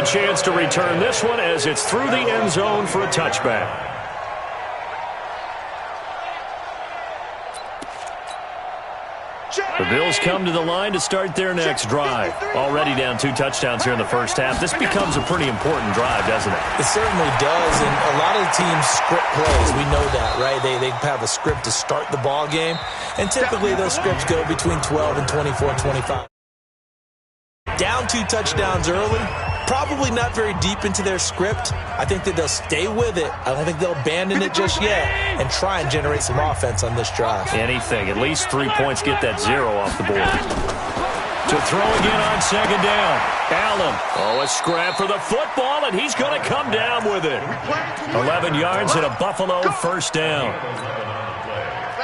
a chance to return this one as it's through the end zone for a touchback. The Bills come to the line to start their next drive. Already down 2 touchdowns here in the first half. This becomes a pretty important drive, doesn't it? It certainly does, and a lot of the teams script plays. We know that, right? They have a script to start the ball game, and typically those scripts go between 12 and 24, 25. Down 2 touchdowns early, probably not very deep into their script. I think that they'll stay with it. I don't think they'll abandon it just yet and try and generate some offense on this drive. Anything. At least 3 points, get that 0 off the board. To throw again on second down. Allen. Oh, a scrap for the football, and he's going to come down with it. 11 yards and a Buffalo first down.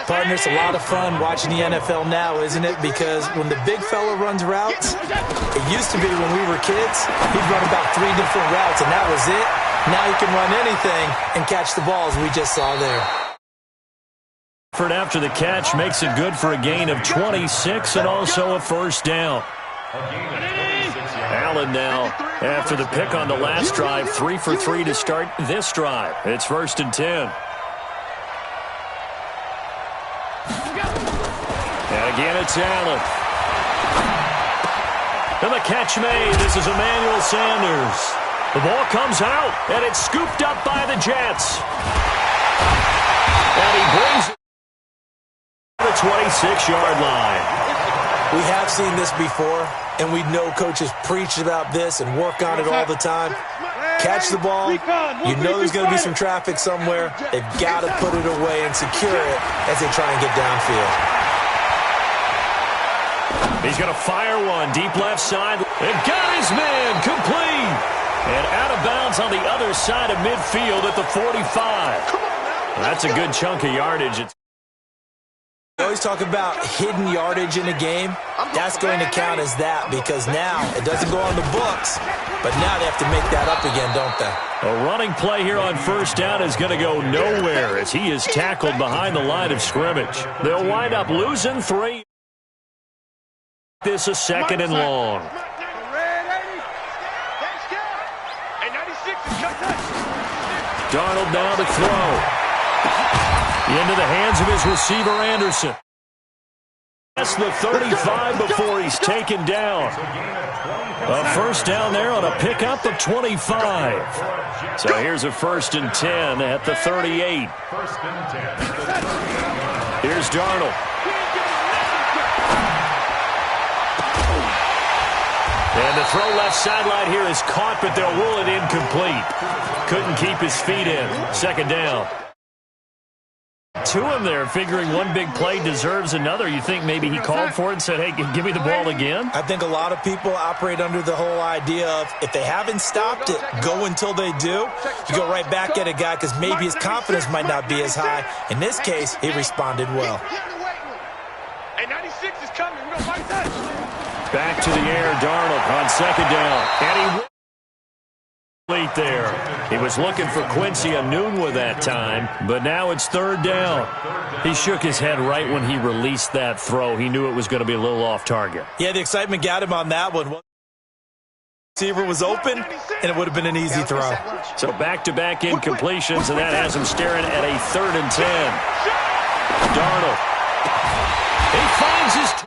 Partner, it's a lot of fun watching the NFL now, isn't it? Because when the big fella runs routes, it used to be when we were kids, he'd run about 3 different routes, and that was it. Now he can run anything and catch the balls we just saw there. After the catch makes it good for a gain of 26 and also a first down. Allen now, after the pick on the last drive, 3 for 3 to start this drive. It's 1st and 10. And again, it's Allen. And the catch made. This is Emmanuel Sanders. The ball comes out, and it's scooped up by the Jets. And he brings it to the 26-yard line. We have seen this before, and we know coaches preach about this and work on it all the time. Catch the ball. You know there's going to be some traffic somewhere. They've got to put it away and secure it as they try and get downfield. He's going to fire one deep left side. And got his man complete. And out of bounds on the other side of midfield at the 45. That's a good chunk of yardage. We always talk about hidden yardage in a game. That's going to count as that because now it doesn't go on the books, but now they have to make that up again, don't they? A running play here on first down is going to go nowhere as he is tackled behind the line of scrimmage. They'll wind up losing 3. This is 2nd and long. Darnold now to throw. Into the hands of his receiver, Anderson. That's the 35 before he's taken down. A first down there on a pickup of 25. So here's a 1st and 10 at the 38. Here's Darnold. And the throw left sideline here is caught, but they'll rule it incomplete. Couldn't keep his feet in. 2nd down. 2 of them there, figuring one big play deserves another. You think maybe he called for it and said, hey, give me the ball again? I think a lot of people operate under the whole idea of if they haven't stopped it, go until they do. You go right back at a guy because maybe his confidence might not be as high. In this case, he responded well. Back to the air, Darnold on 2nd down. And he late there. He was looking for Quincy Enunwa that time, but now it's 3rd down. He shook his head right when he released that throw. He knew it was going to be a little off target. Yeah, the excitement got him on that one. Receiver was open, and it would have been an easy throw. So back-to-back incompletions, and that has him staring at a 3rd and 10. Darnold. He finds his...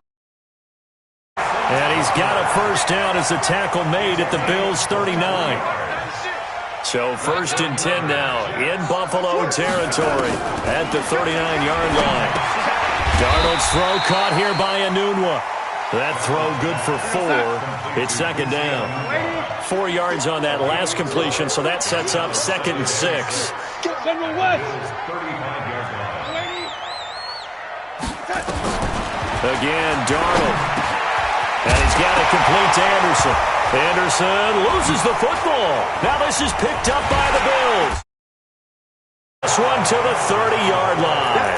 And he's got a first down as the tackle made at the Bills' 39. So 1st and 10 now in Buffalo territory at the 39-yard line. Darnold's throw caught here by Enunwa. That throw good for 4. It's 2nd down. 4 yards on that last completion, so that sets up 2nd and 6. Again, Darnold. And he's got it complete to Anderson. Anderson loses the football. Now this is picked up by the Bills. This one to the 30-yard line.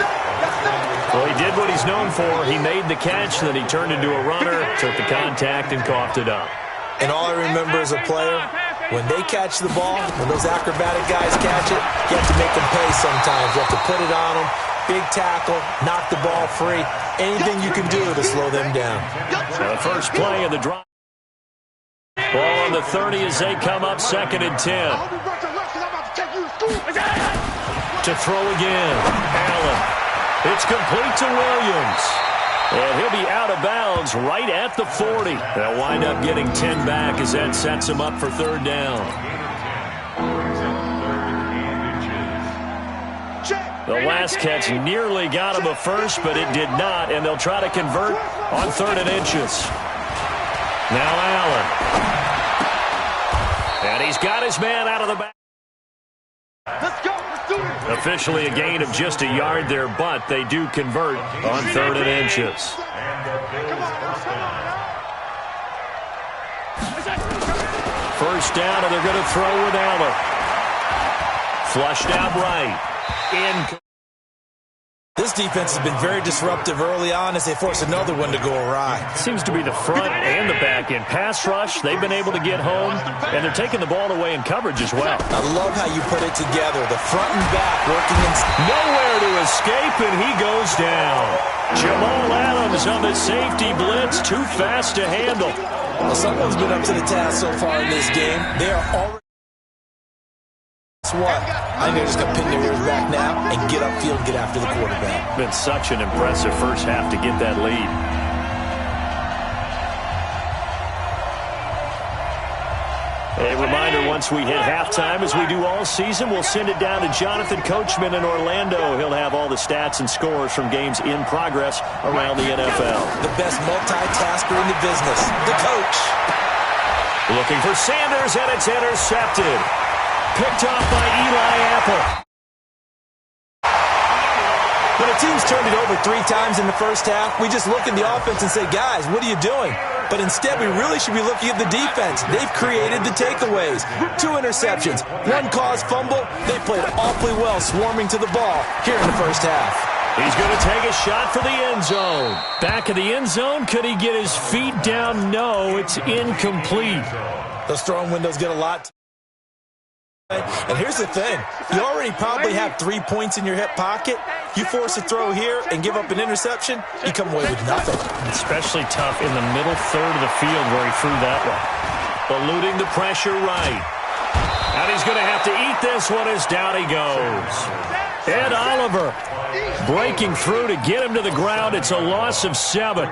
Well, he did what he's known for. He made the catch, then he turned into a runner, took the contact, and coughed it up. And all I remember as a player, when they catch the ball, when those acrobatic guys catch it, you have to make them pay sometimes. You have to put it on them. Big tackle, knock the ball free. Anything you can do to slow them down. So the first play of the drive. Ball on the 30 as they come up 2nd and 10. To throw again. Allen. It's complete to Williams. And he'll be out of bounds right at the 40. They'll wind up getting 10 back as that sets him up for 3rd down. The last catch nearly got him a first, but it did not, and they'll try to convert on 3rd and inches. Now Allen. And he's got his man out of the back. Let's go. Let's do it. Officially a gain of just a yard there, but they do convert on 3rd and inches. First down, and they're going to throw with Allen. Flushed out right. This defense has been very disruptive early on as they force another one to go awry. Seems to be the front and the back end. Pass rush, they've been able to get home, and they're taking the ball away in coverage as well. I love how you put it together. The front and back working in. Nowhere to escape, and he goes down. Jamal Adams on the safety blitz, too fast to handle. Well, someone's been up to the task so far in this game. They are already. Guess what? I think they're just going to pin their ears back now and get upfield and get after the quarterback. Been such an impressive first half to get that lead. A reminder, once we hit halftime, as we do all season, we'll send it down to Jonathan Coachman in Orlando. He'll have all the stats and scores from games in progress around the NFL. The best multitasker in the business, the coach. Looking for Sanders, and it's intercepted. Picked off by Eli Apple. When a team's turned it over 3 times in the first half, we just look at the offense and say, guys, what are you doing? But instead, we really should be looking at the defense. They've created the takeaways. 2 interceptions, 1 caused fumble. They played awfully well swarming to the ball here in the first half. He's going to take a shot for the end zone. Back of the end zone. Could he get his feet down? No, it's incomplete. Those throwing windows get a lot. And here's the thing. You already probably have 3 points in your hip pocket. You force a throw here and give up an interception, you come away with nothing. Especially tough in the middle third of the field where he threw that one. Eluding the pressure right. And he's going to have to eat this one as down he goes. Ed Oliver breaking through to get him to the ground. It's a loss of 7.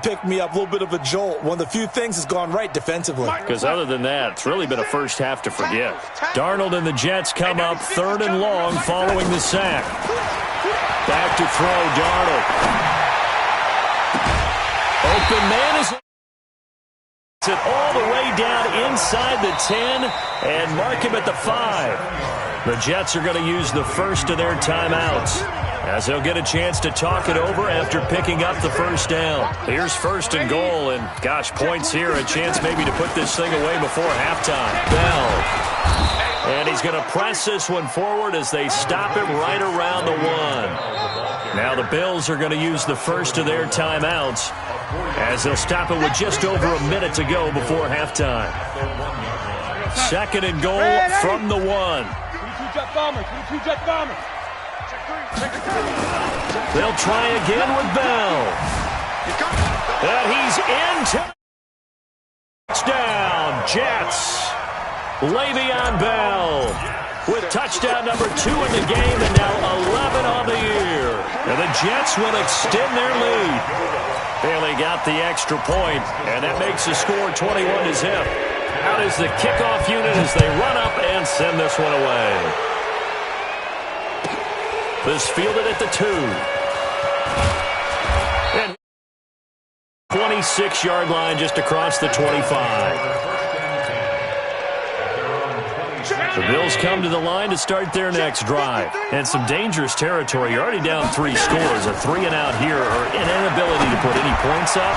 Pick me up, a little bit of a jolt. One of the few things has gone right defensively. Because other than that, it's really been a first half to forget. Darnold and the Jets come up 3rd and long following the sack. Back to throw, Darnold. Open man is it all the way down inside the 10 and mark him at the 5. The Jets are going to use the first of their timeouts, as they'll get a chance to talk it over after picking up the first down. Here's 1st and goal, and gosh, points here, a chance maybe to put this thing away before halftime. Bell. And he's going to press this one forward as they stop him right around the 1. Now the Bills are going to use the first of their timeouts, as they'll stop it with just over a minute to go before halftime. 2nd and goal from the 1. They'll try again with Bell. And he's in. Touchdown, Jets. Le'Veon Bell with touchdown number 2 in the game and now 11 on the year. And the Jets will extend their lead. Bailey got the extra point, and that makes the score 21-0. Out is the kickoff unit as they run up and send this one away. This fielded at the 2. And 26-yard line just across the 25. The Bills come to the line to start their next drive. And some dangerous territory. You're already down 3 scores. A 3-and-out here, or an inability to put any points up.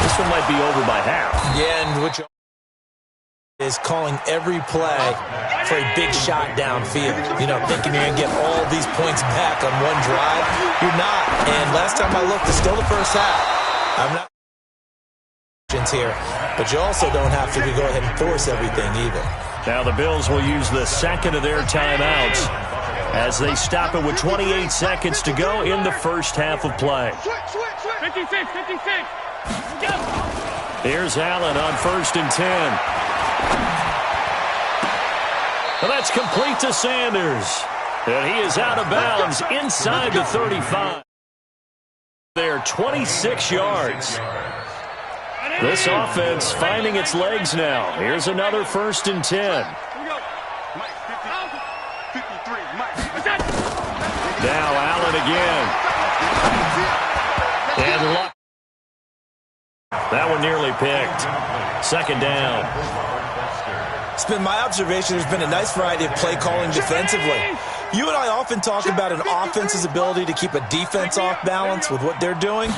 This one might be over by half. Yeah, and which is calling every play for a big shot downfield. You know, thinking you're going to get all these points back on one drive. You're not. And last time I looked, it's still the first half. I'm not here, but you also don't have to go ahead and force everything either. Now the Bills will use the 2nd of their timeouts as they stop it with 28 seconds to go in the first half of play. 56. Here's Allen on 1st and 10. And that's complete to Sanders. And he is out of bounds inside the 35. There, 26 yards. This offense finding its legs now. Here's another 1st and 10. Now Allen again. And luck. That one nearly picked. 2nd down. It's been my observation there's been a nice variety of play calling defensively. You and I often talk about an offense's ability to keep a defense off balance with what they're doing.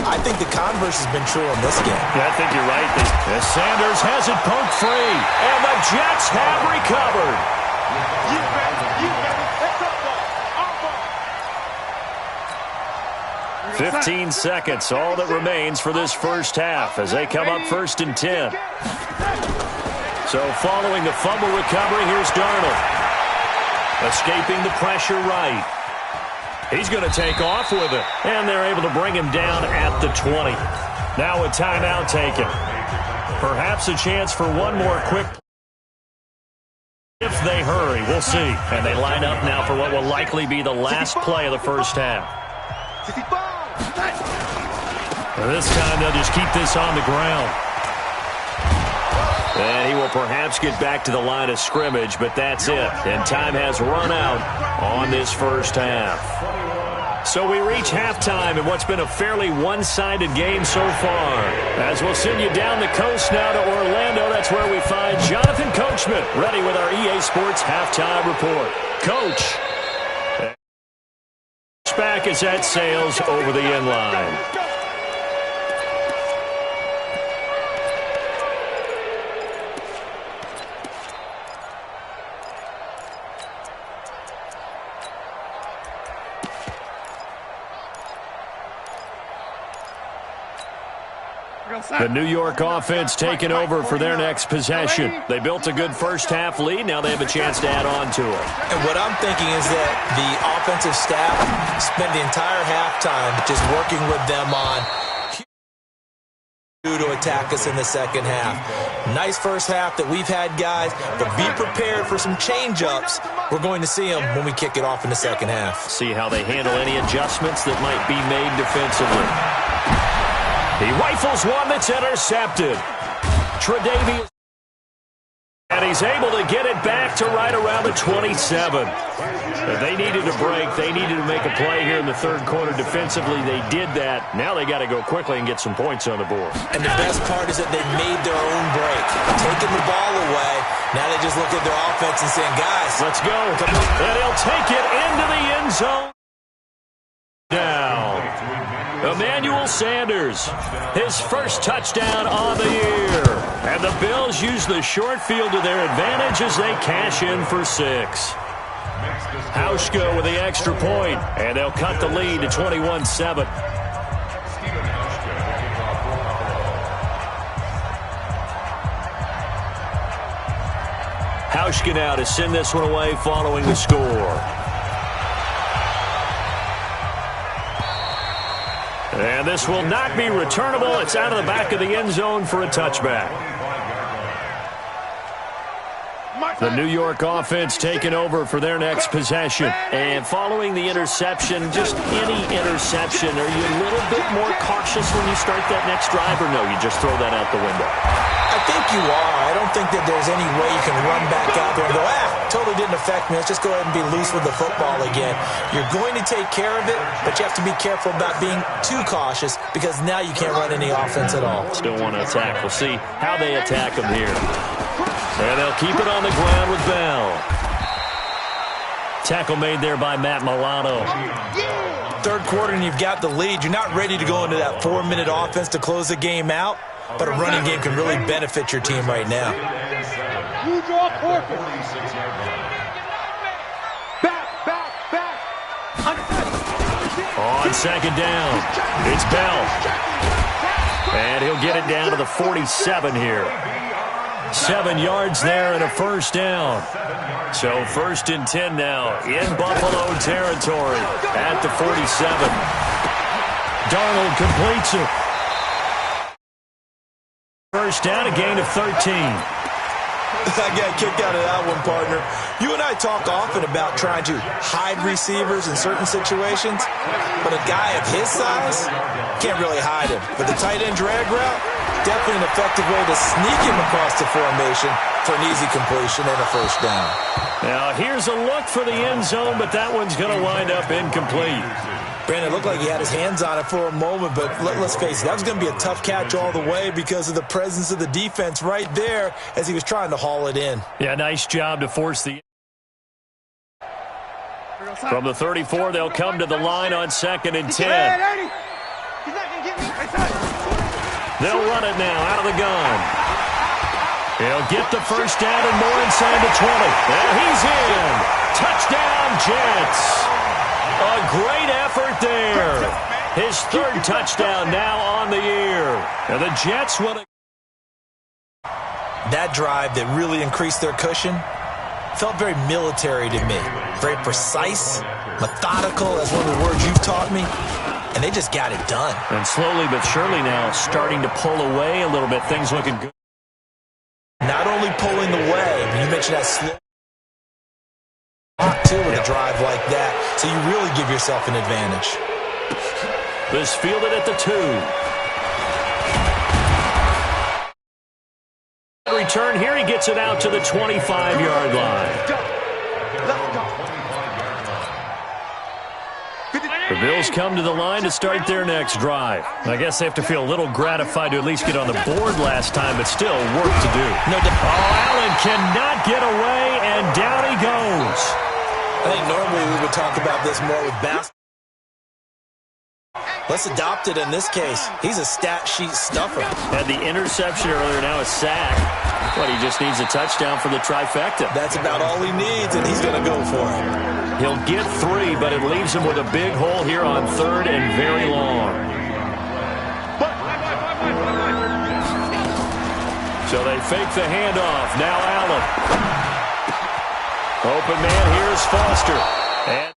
I think the converse has been true in this game. Yeah, I think you're right. As Sanders has it poked free, and the Jets have recovered. 15 seconds, all that remains for this first half as they come up 1st and 10. So following the fumble recovery, here's Darnold. Escaping the pressure right. He's going to take off with it. And they're able to bring him down at the 20. Now a timeout taken. Perhaps a chance for one more quick play. If they hurry, we'll see. And they line up now for what will likely be the last play of the first half. And this time they'll just keep this on the ground. And he will perhaps get back to the line of scrimmage, but that's it. And time has run out on this first half. So we reach halftime in what's been a fairly one-sided game so far. As we'll send you down the coast now to Orlando, that's where we find Jonathan Coachman, ready with our EA Sports Halftime Report. Coach. Back as that sails over the end line. The New York offense taking over for their next possession. They built a good first half lead. Now they have a chance to add on to it. And what I'm thinking is that the offensive staff spent the entire halftime just working with them on to attack us in the second half. Nice first half that we've had, guys, but be prepared for some change-ups. We're going to see them when we kick it off in the second half. See how they handle any adjustments that might be made defensively. He rifles one that's intercepted. Tre'Davious. And he's able to get it back to right around the 27. They needed a break. They needed to make a play here in the third quarter defensively. They did that. Now they got to go quickly and get some points on the board. And the best part is that they made their own break. Taking the ball away. Now they just look at their offense and saying, guys, let's go. Come on. And he'll take it into the end zone. Down. Emmanuel Sanders, his first touchdown on the year. And the Bills use the short field to their advantage as they cash in for 6. Hauschka with the extra point, and they'll cut the lead to 21-7. Hauschka now to send this one away following the score. And this will not be returnable. It's out of the back of the end zone for a touchback. The New York offense taking over for their next possession. And following the interception, just any interception, are you a little bit more cautious when you start that next drive, or no, you just throw that out the window? I think you are. I don't think that there's any way you can run back out there and go, totally didn't affect me. Let's just go ahead and be loose with the football again. You're going to take care of it, but you have to be careful about being too cautious because now you can't run any offense at all. Still want to attack. We'll see how they attack them here. And they'll keep it on the ground with Bell. Tackle made there by Matt Milano. Third quarter and you've got the lead. You're not ready to go into that 4-minute offense to close the game out. But a running game can really benefit your team right now. On second down, it's Bell. And he'll get it down to the 47 here. 7 yards there and a first down. So 1st and 10 now in Buffalo territory at the 47. Darnold completes it. first down, a gain of 13. I got kicked out of that one, partner. You and I talk often about trying to hide receivers in certain situations, but a guy of his size can't really hide him. But the tight end drag route, definitely an effective way to sneak him across the formation for an easy completion and a first down. Now, here's a look for the end zone, but that one's going to wind up incomplete. Brandon, it looked like he had his hands on it for a moment, but let's face it, that was going to be a tough catch all the way because of the presence of the defense right there as he was trying to haul it in. Yeah, nice job to force the... From the 34, they'll come to the line on 2nd and 10. They'll run it now out of the gun. He'll get the first down and more inside the 20. And he's in. Touchdown, Jets. A great effort there. His 3rd touchdown now on the year. And the Jets will... That drive that really increased their cushion felt very military to me. Very precise, methodical, as one of the words you've taught me. And they just got it done. And slowly but surely now starting to pull away a little bit. Things looking good. Not only pulling away, but you mentioned that slow too with a drive like that, so you really give yourself an advantage. This fielded at the 2. Return here, he gets it out to the 25-yard line. The Bills come to the line to start their next drive. I guess they have to feel a little gratified to at least get on the board last time, but still work to do. Allen cannot get away, and down he goes. I think normally we would talk about this more with basketball. Let's adopt it in this case. He's a stat sheet stuffer. Had the interception earlier, now a sack. But he just needs a touchdown for the trifecta. That's about all he needs, and he's going to go for it. He'll get 3, but it leaves him with a big hole here on 3rd and very long. So they fake the handoff. Now Allen. Open man, here's Foster. And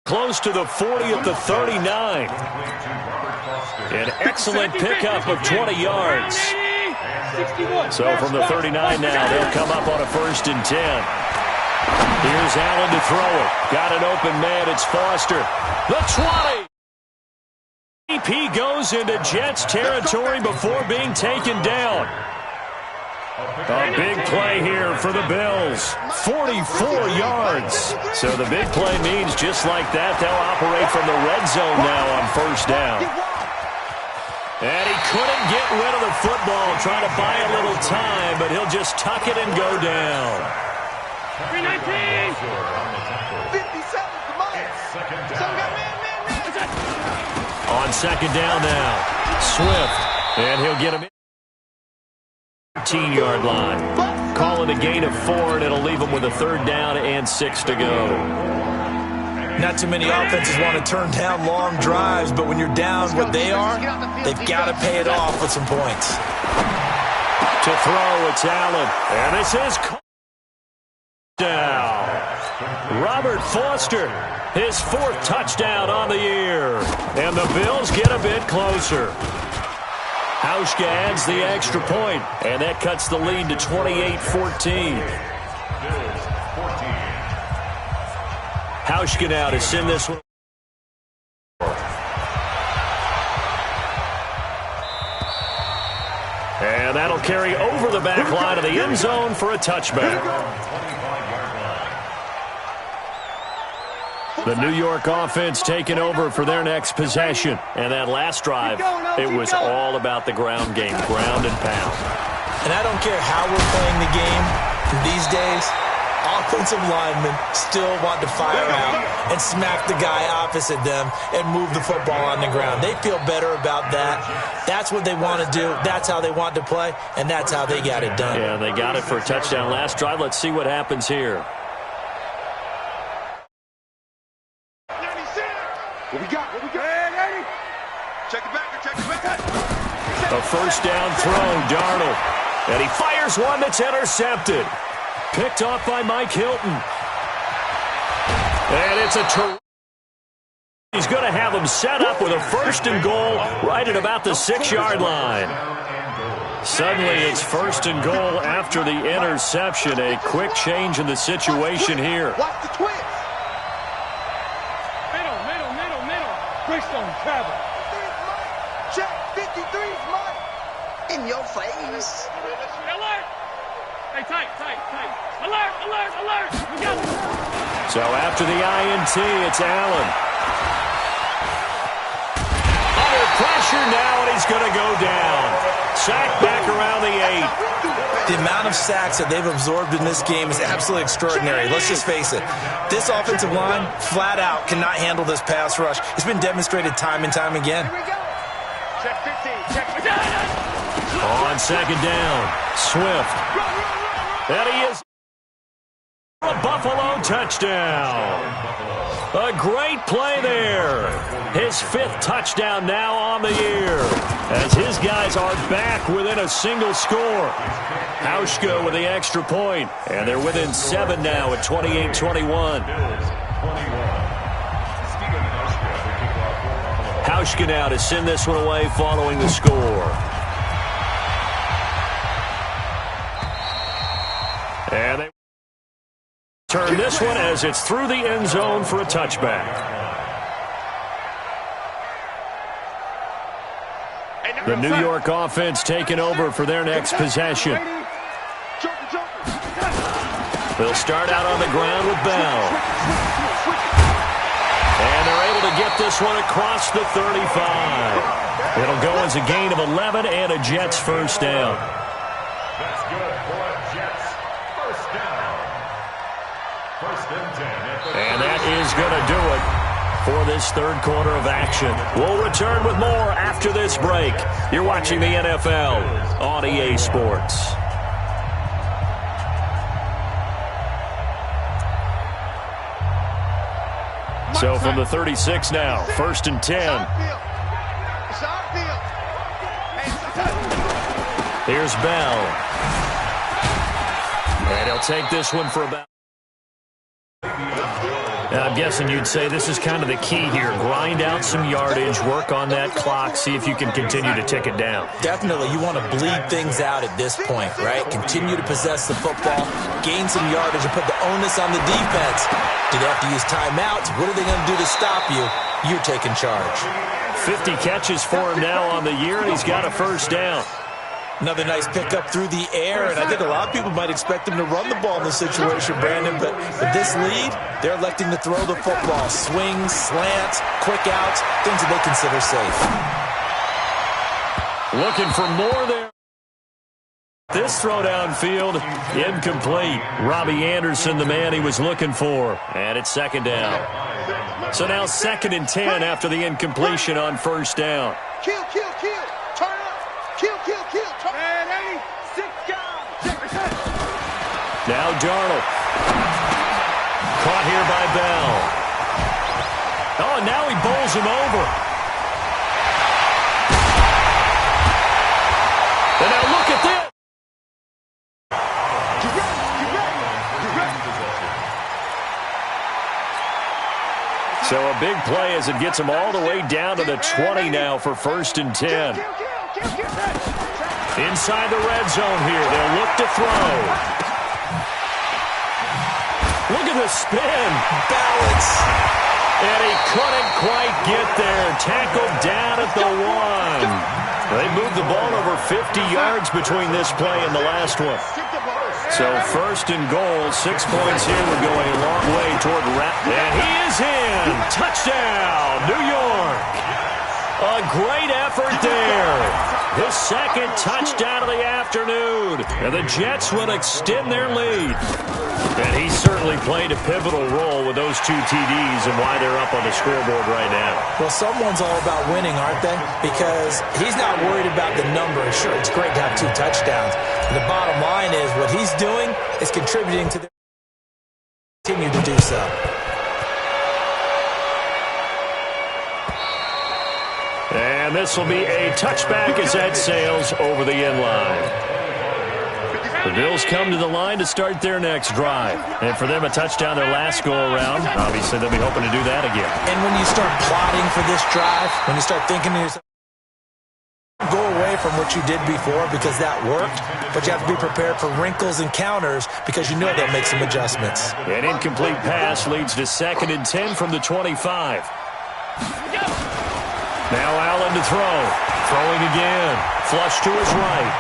close to the 40 at the 39. An excellent pickup of 20 yards. So from the 39 now, they'll come up on a 1st and 10. Here's Allen to throw it. Got an open man. It's Foster. The 20. He goes into Jets territory before being taken down. A big play here for the Bills. 44 yards. So the big play means just like that, they'll operate from the red zone now on 1st down. And he couldn't get rid of the football, trying to buy a little time, but he'll just tuck it and go down. 319. 57. On 2nd down now, Swift, and he'll get him in. 13-yard line. Call it a gain of 4, and it'll leave him with a 3rd down and 6 to go. Not too many offenses want to turn down long drives, but when you're down what they are, they've got to pay it off with some points. To throw, it's Allen, and this is down. Robert Foster, his 4th touchdown on the year, and the Bills get a bit closer. Hauschka adds the extra point, and that cuts the lead to 28-14. Hauschka now to send this one. And that'll carry over the back line of the end zone for a touchback. The New York offense taking over for their next possession. And that last drive, it was all about the ground game, ground and pound. And I don't care how we're playing the game these days, offensive linemen still want to fire out and smack the guy opposite them and move the football on the ground. They feel better about that. That's what they want to do. That's how they want to play, and that's how they got it done. Yeah, they got it for a touchdown last drive. Let's see what happens here. What we got? Hey, check it back. A 1st down throw, Darnold. And he fires one that's intercepted. Picked off by Mike Hilton. And it's a terrific. He's going to have him set up with a 1st and goal right at about the 6-yard line. Suddenly, it's 1st and goal after the interception. A quick change in the situation here. Watch the twist. Middle. Twist on travel. Check. 53's mine. In your face. Alert! Hey, tight. Alert! We got it. So after the INT, it's Allen. Under pressure now, and he's going to go down. Sack back around the 8. The amount of sacks that they've absorbed in this game is absolutely extraordinary. Let's just face it. This offensive line, flat out, cannot handle this pass rush. It's been demonstrated time and time again. Here we go. Check 15. Check 15. On 2nd down, Swift. And he is a Buffalo touchdown. A great play there. His 5th touchdown now on the year, as his guys are back within a single score. Hauschka with the extra point, and they're within 7 now at 28-21. Hauschka now to send this one away following the score. And they turn this one as it's through the end zone for a touchback. The New York offense taking over for their next possession. They'll start out on the ground with Bell. And they're able to get this one across the 35. It'll go as a gain of 11 and a Jets first down. That's good for a Jets first down. 1st and 10. And that is going to do it for this 3rd quarter of action. We'll return with more after this break. You're watching the NFL on EA Sports. So from the 36 now, 1st and 10. Here's Bell. And he'll take this one for about... I'm guessing you'd say this is kind of the key here. Grind out some yardage, work on that clock, see if you can continue to tick it down. Definitely, you want to bleed things out at this point, right? Continue to possess the football, gain some yardage, and put the onus on the defense. Do they have to use timeouts? What are they going to do to stop you? You're taking charge. 50 catches for him now on the year, and he's got a first down. Another nice pickup through the air, and I think a lot of people might expect him to run the ball in this situation, Brandon, but with this lead, they're electing to throw the football. Swings, slants, quick outs, things that they consider safe. Looking for more there. This throw downfield, incomplete. Robbie Anderson, the man he was looking for, and it's 2nd down. So now 2nd and 10 after the incompletion on 1st down. Kill. Turn up. Kill. Turn up. 6 guys. Now Darnold. Caught here by Bell. Oh, and now he bowls him over. And now look at this. So a big play as it gets him all the way down to the 20 now for 1st and 10. Inside the red zone here. They'll look to throw. Look at the spin. Balance. And he couldn't quite get there. Tackled down at the 1. They moved the ball over 50 yards between this play and the last one. So 1st and goal, 6 points here would go a long way toward wrap. And he is in. Touchdown, New York. A great effort there. His 2nd touchdown of the afternoon. And the Jets will extend their lead. And he certainly played a pivotal role with those 2 TDs and why they're up on the scoreboard right now. Well, someone's all about winning, aren't they? Because he's not worried about the number. Sure, it's great to have 2 touchdowns. And the bottom line is what he's doing is contributing to the continue to do so. And this will be a touchback as that sails over the end line. The Bills come to the line to start their next drive. And for them, a touchdown their last go-around. Obviously, they'll be hoping to do that again. And when you start plotting for this drive, when you start thinking to yourself, Go away from what you did before because that worked, but you have to be prepared for wrinkles and counters because you know they'll make some adjustments. An incomplete pass leads to 2nd and 10 from the 25. Now Allen to throw. Throwing again. Flush to his right.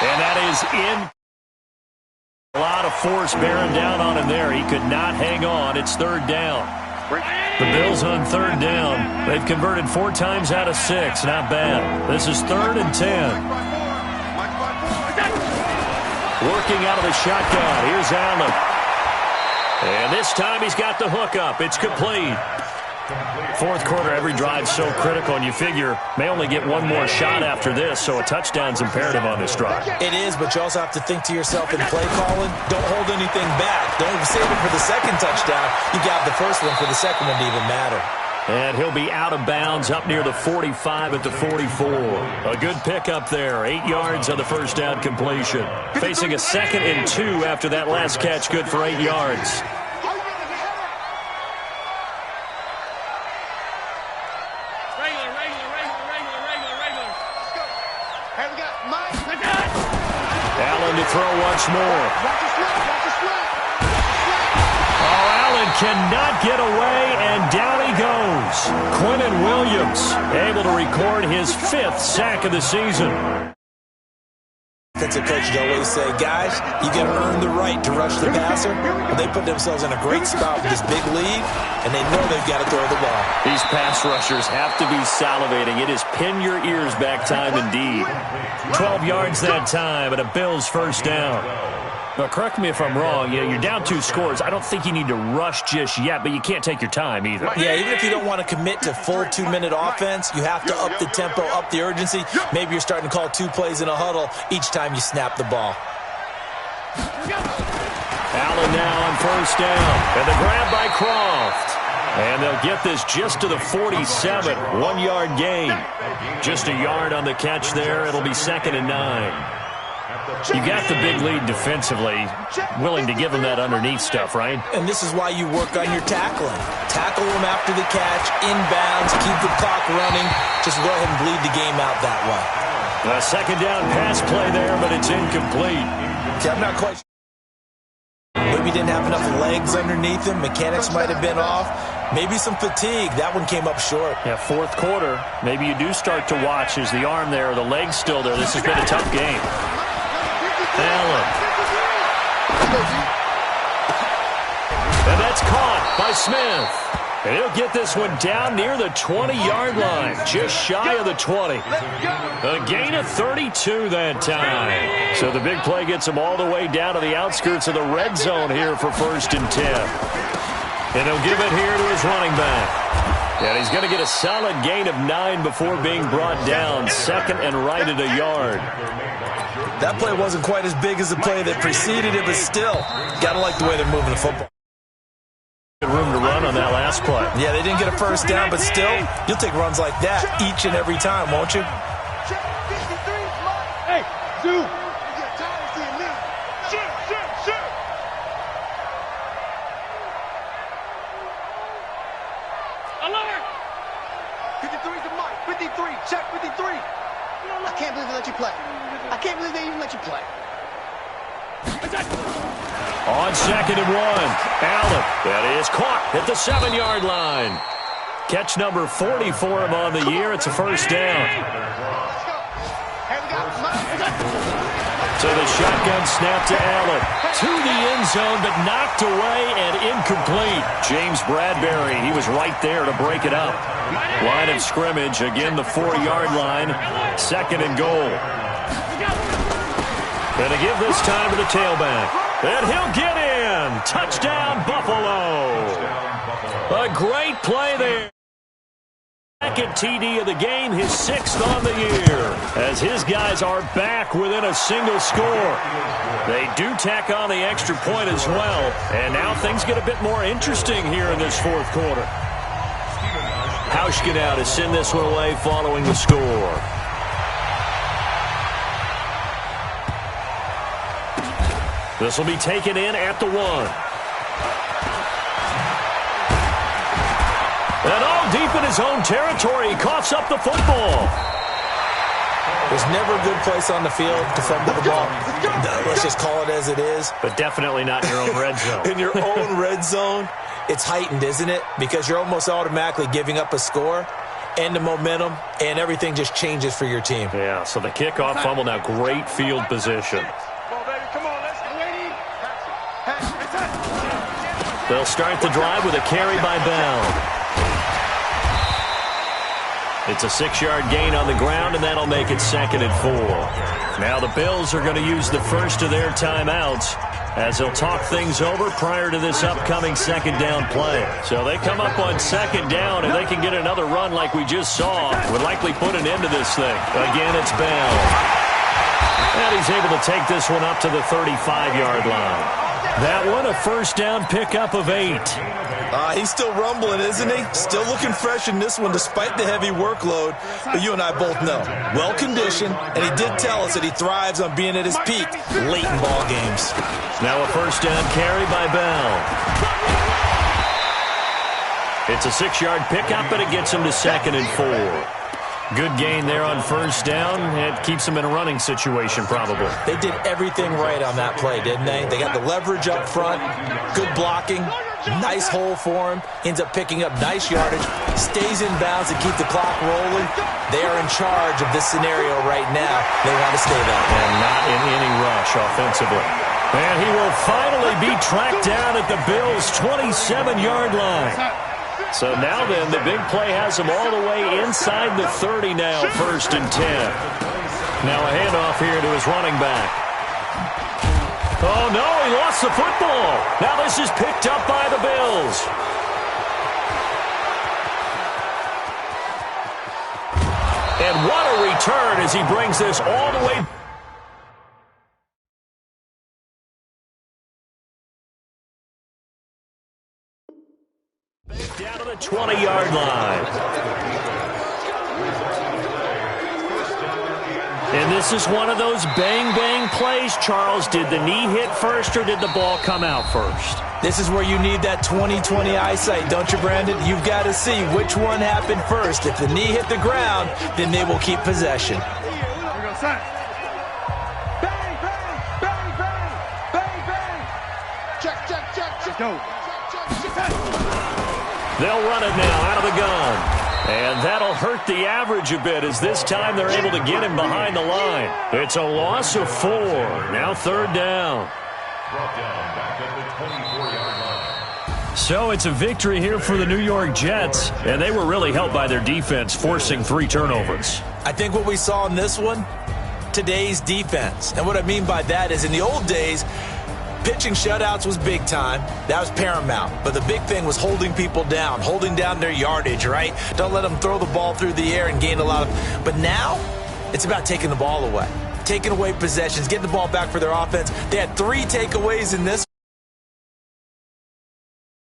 And that is in. A lot of force bearing down on him there. He could not hang on. It's 3rd down. The Bills on 3rd down. They've converted 4 times out of 6. Not bad. This is 3rd and 10. Working out of the shotgun. Here's Allen. And this time he's got the hook up. It's complete. 4th quarter, every drive's so critical, and you figure may only get one more shot after this, so a touchdown's imperative on this drive. It is, but you also have to think to yourself in play calling, don't hold anything back. Don't save it for the 2nd touchdown. You got the 1st one for the 2nd one to even matter. And he'll be out of bounds up near the 45 at the 44. A good pickup there. 8 yards on the 1st down completion. Facing a 2nd and 2 after that last catch, good for 8 yards. Allen to throw once more. Oh, Allen cannot get away, and down he goes. Quinnen Williams able to record his 5th sack of the season. Defensive coaches always say, guys, you got to earn the right to rush the passer. Well, they put themselves in a great spot with this big lead, and they know they've got to throw the ball. These pass rushers have to be salivating. It is pin your ears back time indeed. 12 yards that time, and a Bills 1st down. Now, correct me if I'm wrong. You're down 2 scores. I don't think you need to rush just yet, but you can't take your time either. Yeah, even if you don't want to commit to full 2-minute offense, you have to up the tempo, up the urgency. Maybe you're starting to call 2 plays in a huddle each time you snap the ball. Allen now on 1st down, and the grab by Croft. And they'll get this just to the 47, 1-yard gain. Just a yard on the catch there. It'll be 2nd and 9. You got the big lead defensively, willing to give them that underneath stuff, right? And this is why you work on your tackling. Tackle them after the catch, inbounds, keep the clock running. Just go ahead and bleed the game out that way. A 2nd down pass play there, but it's incomplete. See, I'm not quite sure. Maybe didn't have enough legs underneath him. Mechanics might have been off. Maybe some fatigue. That one came up short. Yeah, 4th quarter. Maybe you do start to watch as the arm there, the leg's still there. This has been a tough game. Allen. And that's caught by Smith. And he'll get this one down near the 20-yard line, just shy of the 20. A gain of 32 that time. So the big play gets him all the way down to the outskirts of the red zone here for 1st and 10. And he'll give it here to his running back. And he's going to get a solid gain of 9 before being brought down. 2nd and right at a yard. That play wasn't quite as big as the play that preceded it, but still, got to like the way they're moving the football. Room to run on that last play. Yeah, they didn't get a 1st down, but still, you'll take runs like that each and every time, won't you? Hey, Zoo. Alert! 53's the mic. 53. Check 53. I can't believe they let you play. I can't believe they even let you play. On 2nd and 1, Allen. That is caught at the 7-yard line. Catch number 40 for him on the year. It's a 1st down. So the shotgun snap to Allen. To the end zone, but knocked away and incomplete. James Bradbury, he was right there to break it up. Line of scrimmage, again the 4-yard line. 2nd and goal. And to give this time to the tailback. And he'll get in. Touchdown, Buffalo. A great play there. 2nd TD of the game, his 6th on the year. As his guys are back within a single score. They do tack on the extra point as well. And now things get a bit more interesting here in this 4th quarter. Hauschka to send this one away following the score. This will be taken in at the 1. And all deep in his own territory, he coughs up the football. There's never a good place on the field to fumble the ball. Let's just call it as it is. But definitely not in your own red zone. In your own red zone, it's heightened, isn't it? Because you're almost automatically giving up a score and the momentum, and everything just changes for your team. Yeah, so the kickoff fumble, now great field position. They'll start the drive with a carry by Bell. It's a 6-yard gain on the ground, and that'll make it 2nd and 4. Now the Bills are going to use the first of their timeouts as they'll talk things over prior to this upcoming 2nd down play. So they come up on 2nd down, and they can get another run like we just saw. Would likely put an end to this thing. Again, it's Bell. And he's able to take this one up to the 35-yard line. That one, a 1st down pickup of 8. He's still rumbling, isn't he? Still looking fresh in this one despite the heavy workload. But you and I both know, well-conditioned, and he did tell us that he thrives on being at his peak late in ball games. Now a 1st down carry by Bell. It's a 6-yard pickup, but it gets him to 2nd and 4. Good gain there on 1st down. It keeps them in a running situation, probably. They did everything right on that play, didn't they? They got the leverage up front, good blocking, nice hole for him, ends up picking up nice yardage, stays in bounds to keep the clock rolling. They are in charge of this scenario right now. They want to stay that way. And not in any rush offensively. And he will finally be tracked down at the Bills' 27-yard line. So now then, the big play has him all the way inside the 30 now, 1st and 10. Now a handoff here to his running back. Oh, no, he lost the football. Now this is picked up by the Bills. And what a return as he brings this all the way. Down to the 20-yard line. And this is one of those bang-bang plays, Charles. Did the knee hit first or did the ball come out first? This is where you need that 20/20 eyesight, don't you, Brandon? You've got to see which one happened first. If the knee hit the ground, then they will keep possession. They'll run it now out of the gun. And that'll hurt the average a bit as this time they're able to get him behind the line. It's a loss of 4. Now 3rd down. Brought down back at the 24-yard line. So it's a victory here for the New York Jets. And they were really helped by their defense, forcing 3 turnovers. I think what we saw in this one, today's defense. And what I mean by that is in the old days, pitching shutouts was big time. That was paramount. But the big thing was holding people down, holding down their yardage, right? Don't let them throw the ball through the air and gain a lot of... But now, it's about taking the ball away. Taking away possessions, getting the ball back for their offense. They had 3 takeaways in this